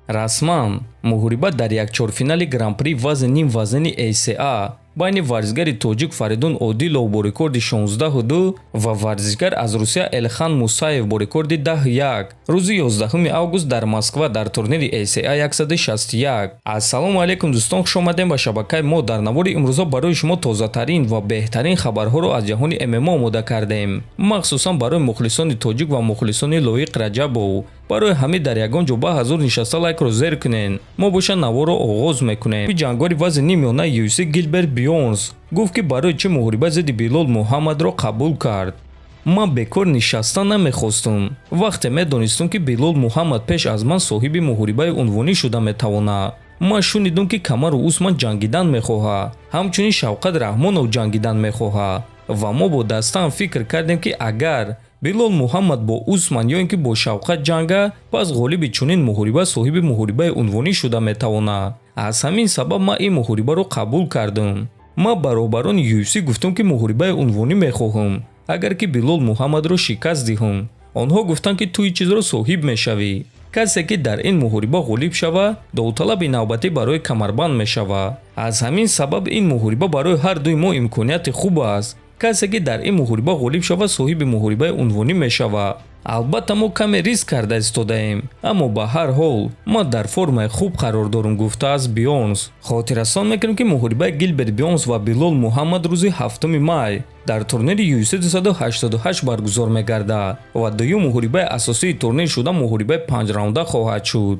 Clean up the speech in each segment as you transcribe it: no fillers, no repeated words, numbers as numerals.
расман муҳорибат дар якчорфинали гран-при вазн ним вазни ACA байни варзишгари тоҷик Фаридун Одилов бо рекорди 16-2 ва варзишгар аз Русия Элхан Мусаев бо рекорди 10-1 рӯзи 11 август дар Москва дар турнири ACA 161. Ассалому алайкум дӯстон, хуш омадем ба шабакаи мо. дар навори имрӯза барои шумо тозатарин ва беҳтарин хабарҳоро аз ҷаҳони ММА омода кардем, махсусан барои мухлисони тоҷик ва мухлисони Лоиқ Раҷабов. барои ҳамин дар ягон ҷо ба ҳазур нишаста лайкро зер кунен. мо боша наворо оғоз мекунем. ҷангори вазни нимёнаи UFC Гилберт Бёрнс гуфт ки барои чӣ муҳориба зидди Билол Муҳаммадро қабул кард. ман бекор нишаста намехостум. вақте медонистум ки Билол Муҳаммад пеш аз ман соҳиби муҳорибаи унвонӣ шуда метавонад. ман шунидум ки Камару Усман ҷангидан мехоҳад, ҳамчунин Шавқат Раҳмонов ҷангидан мехоҳад ва мо бо дастаам фикр кардем ки агар Билол Муҳаммад бо Усман ё ин ки бо Шавқат ҷанга, пас ғолиби чунин муҳориба соҳиби муҳорибаи унвонӣ шуда метавонад. аз ҳамин сабаб ман ин муҳорибаро қабул кардам. ман баробарони UFC гуфтам ки муҳорибаи унвонӣ мехоҳам. агар ки Билол Муҳаммадро шикаст диҳам, онҳо гуфтанд ки ту ин чизро соҳиб мешавӣ. касе ки дар ин муҳориба ғолиб шава, довталаби навбатӣ барои камарбанд мешава. аз ҳамин сабаб ин муҳориба барои ҳар дуи мо имконияти хуб аст. касе ки дар ин муҳориба ғолиб шава, соҳиби муҳорибаи унвонӣ мешава. албатта мо каме риск карда истодаем, аммо ба ҳар ҳол ман дар формаи хуб қарор дорам, гуфтааст Бёрнс. хотиррасон мекунем ки муҳорибаи Гилберт Бёрнс ва Билол Муҳаммад рӯзи 7 май дар турнири UFC 288 баргузор мегардад ва дуюм муҳорибаи асосии турнир шуда муҳорибаи 5 раунда хоҳад шуд.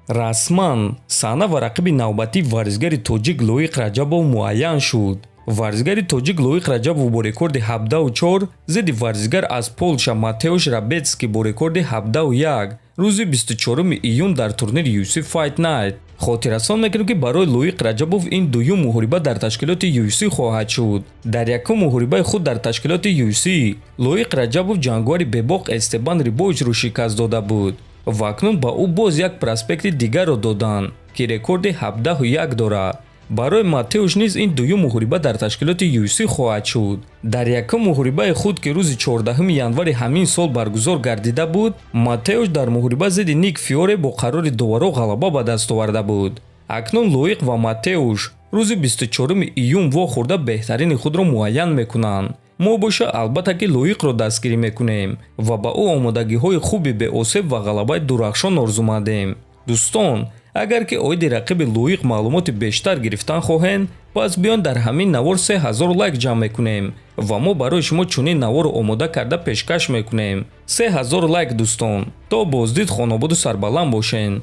расман саҳна ва рақиби навбатии варзишгари тоҷик Лоиқ Раҷабов муайян шуд. варзишгари тоҷик Лоиқ Раҷабов бо рекорди 17-4 зидди варзишгар аз Полша Матеуш Рабецкий бо рекорди 17-1 рӯзи 24 июн дар турнири UFC Fight Night. хотиррасон мекунем ки барои Лоиқ Раҷабов ин дуюм муҳориба дар ташкилоти UFC хоҳад шуд. дар якум муҳорибаи худ дар ташкилоти UFC Лоиқ Раҷабов ҷангори бебоқ Эстебан Рибовичро шикаст дода буд ва акнун ба ӯ боз як проспекти дигарро доданд ки рекорди 17-1 дорад. барои Матеуш низ ин дуюм муҳориба дар ташкилоти UFC хоҳад шуд. дар якум муҳорибаи худ ки рӯзи 14 январи ҳамин сол баргузор гардида буд, Матеуш дар муҳориба зидди Ник Фиоре бо қарори доваро ғалаба ба даст оварда буд. акнун Лоиқ ва Матеуш рӯзи 24 июн вохӯрда беҳтарини худро муайян мекунанд. мо боша албатта ки Лоиқро дастгирӣ мекунем ва ба ӯ омодагиҳои хуби беосеб ва ғалабаи дурахшон орзумандем. дӯстон, агар ки оиди рақиби Лоиқ маълумоти бештар гирифтан хоҳем, пас биён дар ҳамин навор 3000 лайк ҷамъ мекунем ва мо барои шумо чунин наворро омода карда пешкаш мекунем. 3000 лайк дӯстон. то боздид хонободу сарбаланд бошен.